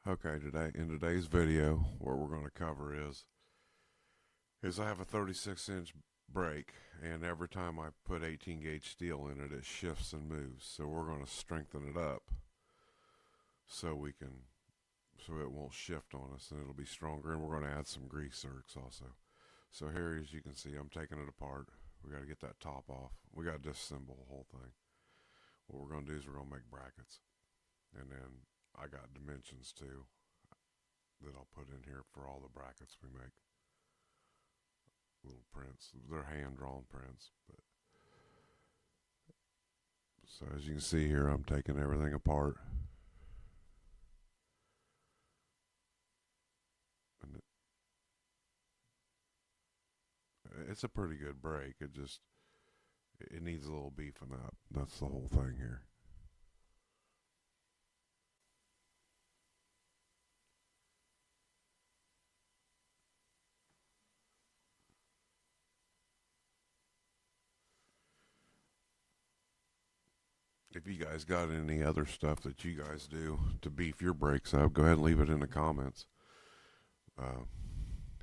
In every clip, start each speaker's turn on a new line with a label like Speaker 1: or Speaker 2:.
Speaker 1: Okay, in today's video, what we're going to cover is I have a 36-inch brake, and every time I put 18 gauge steel in it, it shifts and moves. So we're going to strengthen it up so we can so it won't shift on us, and it'll be stronger. And we're going to add some grease zerks also. So here, as you can see, I'm taking it apart. We got to get that top off. We got to disassemble the whole thing. What we're going to do is we're going to make brackets, and then I got dimensions too that I'll put in here for all the brackets we make. Little prints. They're hand drawn prints. But so as you can see here, I'm taking everything apart, and it's a pretty good brake. It needs a little beefing up. That's the whole thing here. If you guys got any other stuff that you guys do to beef your brakes up, go ahead and leave it in the comments. Uh,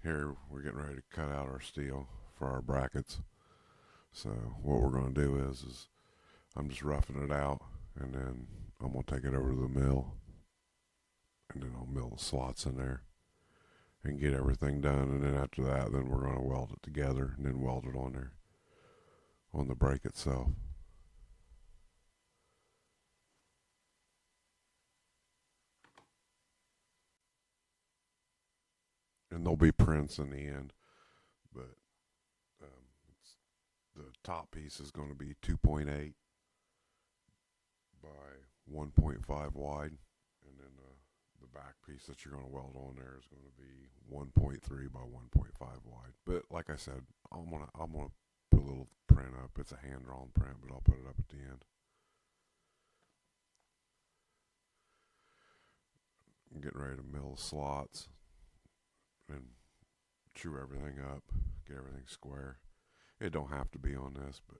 Speaker 1: Here we're getting ready to cut out our steel for our brackets. So what we're going to do is I'm just roughing it out, and then I'm going to take it over to the mill, and then I'll mill the slots in there and get everything done. And then after that, then we're going to weld it together and then weld it on there on the brake itself. And there'll be prints in the end, but it's, the top piece is going to be 2.8 by 1.5 wide, and then the back piece that you're going to weld on there is going to be 1.3 by 1.5 wide. But like I said, I'm gonna put a little print up. It's a hand drawn print, but I'll put it up at the end. I'm getting ready to mill the slots and chew everything up, get everything square. It don't have to be on this, but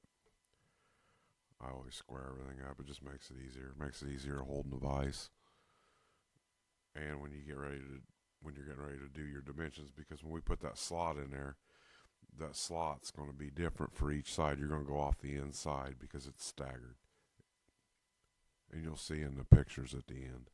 Speaker 1: I always square everything up. It just makes it easier. It makes it easier holding the vise. And when you're getting ready to do your dimensions, because when we put that slot in there, that slot's going to be different for each side. You're going to go off the inside because it's staggered, and you'll see in the pictures at the end.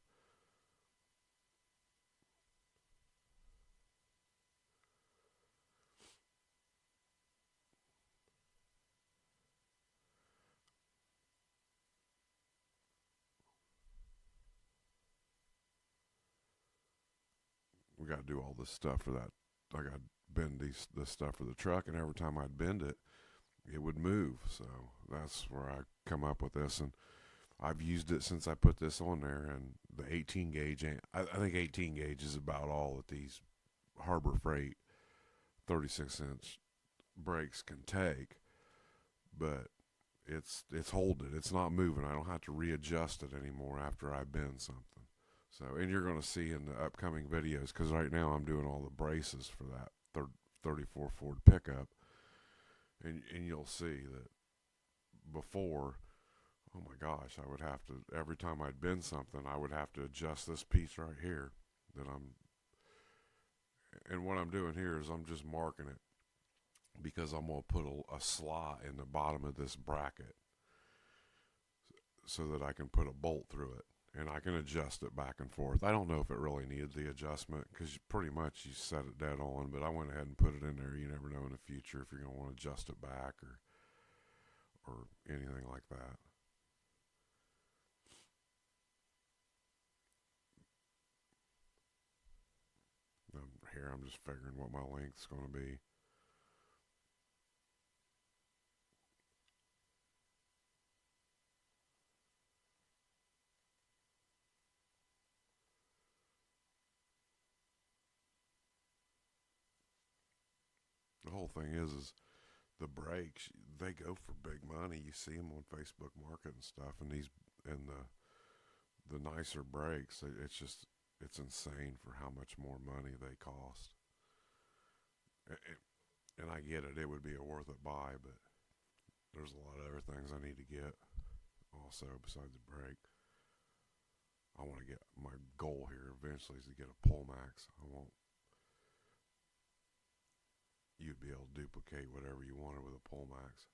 Speaker 1: We got to do all this stuff for that. I got to bend this stuff for the truck, and every time I'd bend it, it would move. So that's where I come up with this, and I've used it since I put this on there. And the 18 gauge, I think 18 gauge is about all that these Harbor Freight 36-inch brakes can take, but it's holding it. It's not moving. I don't have to readjust it anymore after I bend something. So, and you're going to see in the upcoming videos, because right now I'm doing all the braces for that 34 Ford pickup, and you'll see that before, oh my gosh, I would have to, every time I'd bend something, I would have to adjust this piece right here that and what I'm doing here is I'm just marking it because I'm going to put a slot in the bottom of this bracket so that I can put a bolt through it, and I can adjust it back and forth. I don't know if it really needed the adjustment because pretty much you set it dead on, but I went ahead and put it in there. You never know in the future if you're going to want to adjust it back or anything like that. Here I'm just figuring what my length's going to be. The whole thing is the brakes. They go for big money. You see them on Facebook Market and stuff, and the nicer brakes. It's insane for how much more money they cost. And I get it. It would be a worth it buy, but there's a lot of other things I need to get also besides the brake. I want to get my goal here eventually is to get a pull max. I want you'd be able to duplicate whatever you wanted with a pull max.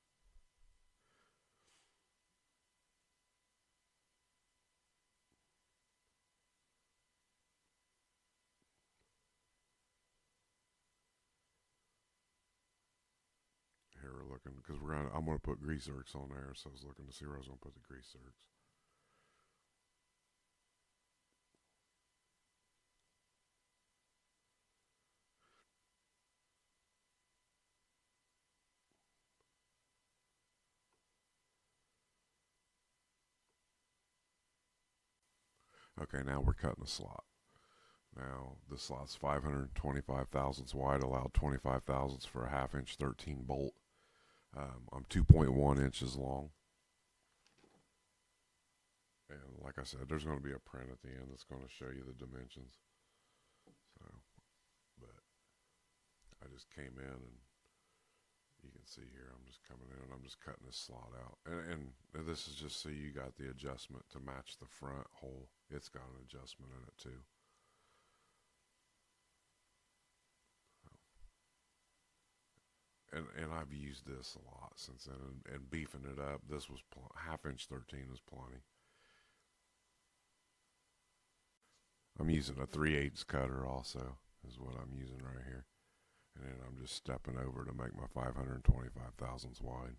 Speaker 1: Here we're looking because I'm gonna put grease zerks on there, so I was looking to see where I was gonna put the grease zerks. Okay, now we're cutting the slot. Now the slot's 525 thousandths wide, allowed 25 thousandths for a half inch 13 bolt. I'm 2.1 inches long. And like I said, there's going to be a print at the end that's going to show you the dimensions. So, but I just came in and you can see here I'm just coming in and I'm just cutting this slot out. And this is just so you got the adjustment to match the front hole. It's got an adjustment in it too. And I've used this a lot since then, and beefing it up. This was half inch 13 is plenty. I'm using a 3/8 cutter also is what I'm using right here, and then I'm just stepping over to make my 525 thousandths wide.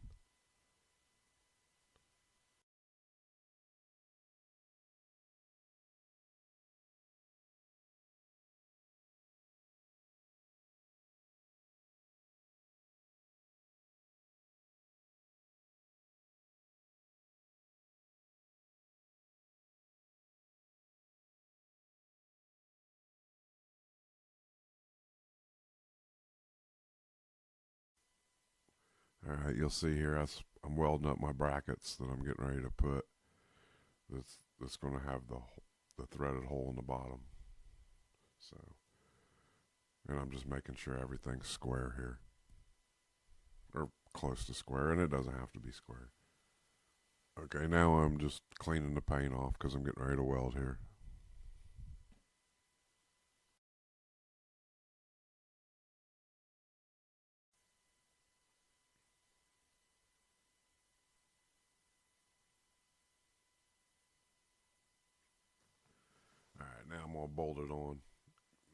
Speaker 1: All right, you'll see here I'm welding up my brackets that I'm getting ready to put. That's going to have the threaded hole in the bottom. So, and I'm just making sure everything's square here, or close to square, and it doesn't have to be square. Okay, now I'm just cleaning the paint off because I'm getting ready to weld here. All right, now I'm gonna bolt it on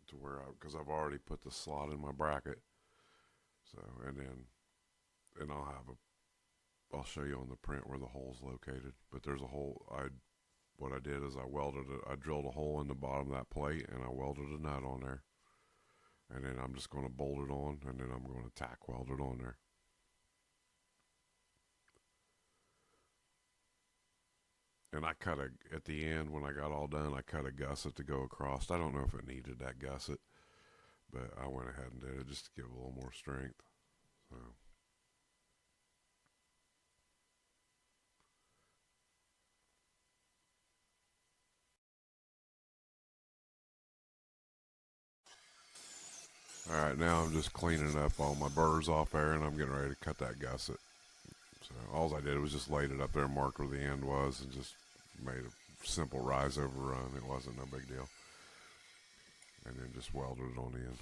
Speaker 1: to where because I've already put the slot in my bracket. So and I'll show you on the print where the hole's located. But there's a hole. What I did is I welded it. I drilled a hole in the bottom of that plate and I welded a nut on there. And then I'm just gonna bolt it on, and then I'm gonna tack weld it on there. And I cut at the end when I got all done. I cut a gusset to go across. I don't know if it needed that gusset, but I went ahead and did it just to give it a little more strength. So. All right, now I'm just cleaning up all my burrs off there, and I'm getting ready to cut that gusset. So all I did was just laid it up there, marked where the end was, and just made a simple rise over run. It wasn't no big deal. And then just welded it on the end.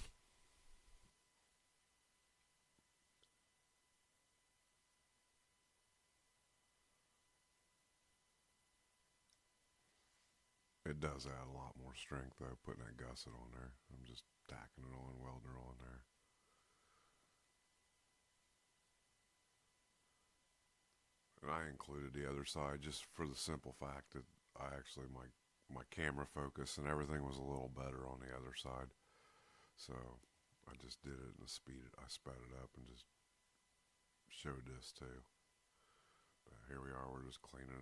Speaker 1: It does add a lot more strength though, putting that gusset on there. I'm just tacking it on, welding it on there. And I included the other side just for the simple fact that I actually my camera focus and everything was a little better on the other side. So I just did it and I sped it up and just showed this too. But here we are, we're just cleaning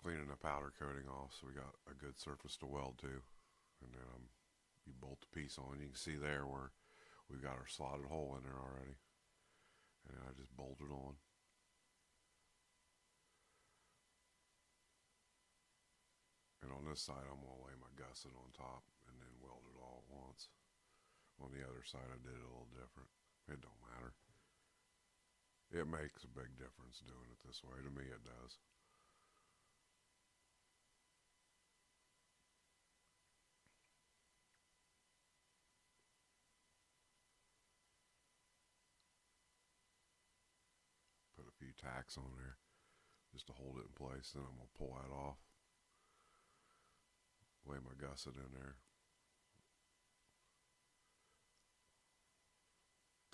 Speaker 1: the powder coating off so we got a good surface to weld to. And then you bolt the piece on, you can see there where we've got our slotted hole in there already. And I just bolted on. And on this side, I'm going to lay my gusset on top and then weld it all at once. On the other side, I did it a little different. It don't matter. It makes a big difference doing it this way. To me, it does. tacks on there just to hold it in place. Then I'm going to pull that off, lay my gusset in there,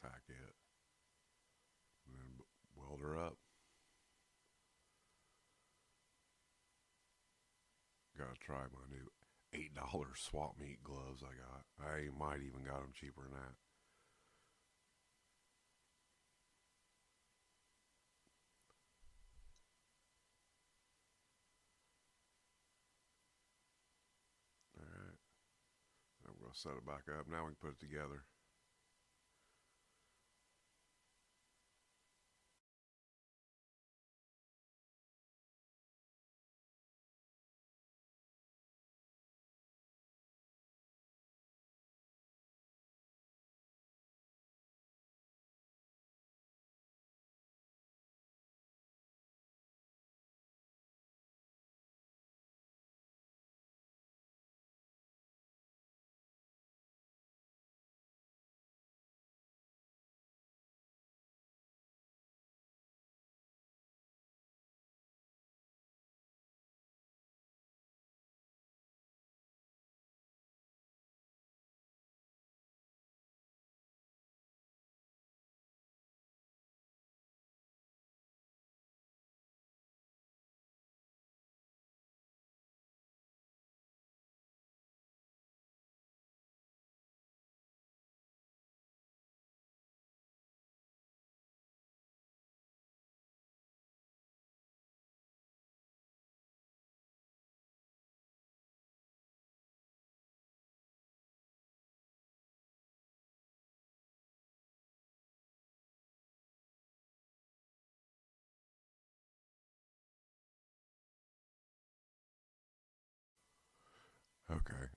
Speaker 1: tack it, and then weld her up. Gotta try my new $8 swap meet gloves I got. I might even got them cheaper than that. Alright, I'm going to set it back up. Now we can put it together. Okay.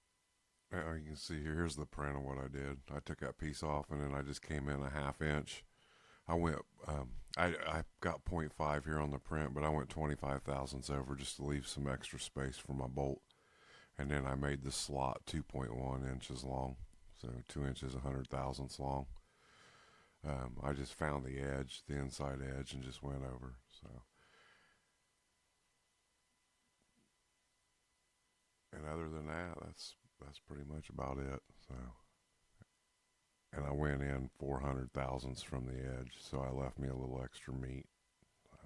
Speaker 1: Now you can see here's the print of what I did. I took that piece off and then I just came in a half inch. I went, I got .5 here on the print, but I went 25 thousandths over just to leave some extra space for my bolt. And then I made the slot 2.1 inches long, so 2 inches, 100 thousandths long. I just found the edge, the inside edge, and just went over. So, and other than that, that's pretty much about it. So, and I went in 400 thousandths from the edge, so I left me a little extra meat. So,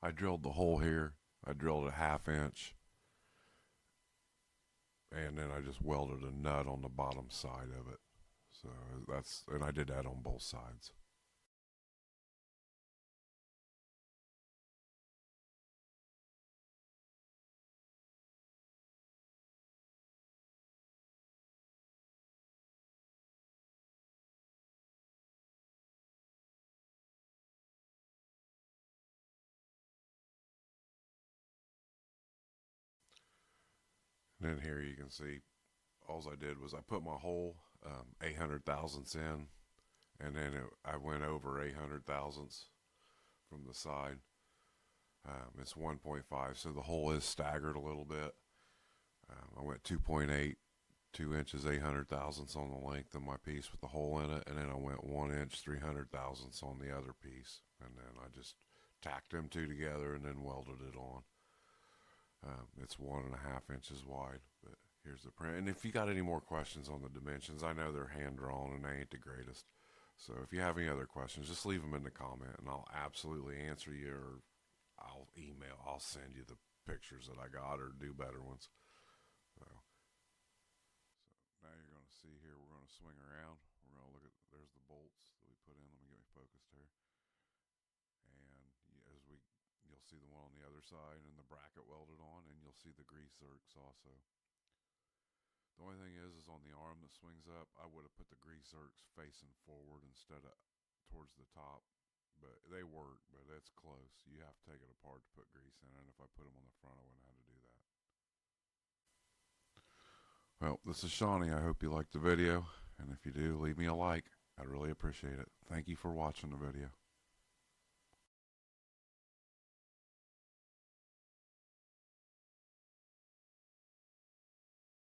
Speaker 1: I drilled the hole here. I drilled a half inch, and then I just welded a nut on the bottom side of it. So that's, and I did that on both sides. And then here you can see, all I did was I put my whole 800 thousandths in, and then I went over 800 thousandths from the side. It's 1.5, so the hole is staggered a little bit. I went 2.8, 2 inches, 800 thousandths on the length of my piece with the hole in it, and then I went 1 inch, 300 thousandths on the other piece, and then I just tacked them two together and then welded it on. It's 1.5 inches wide, but here's the print. And if you got any more questions on the dimensions, I know they're hand drawn and they ain't the greatest. So if you have any other questions, just leave them in the comment and I'll absolutely answer you, or I'll send you the pictures that I got or do better ones. So, now you're going to see here, we're going to swing around. We're going to look at, there's the bolts that we put in. Let me get me focused here. And as we, you'll see the one on the other side and the bracket welded on, and you'll see the grease zerks also. The only thing is on the arm that swings up, I would have put the grease zerks facing forward instead of towards the top. But they work, but it's close. You have to take it apart to put grease in, and if I put them on the front, I wouldn't have to do that. Well, this is Shawnee. I hope you liked the video, and if you do, leave me a like. I'd really appreciate it. Thank you for watching the video.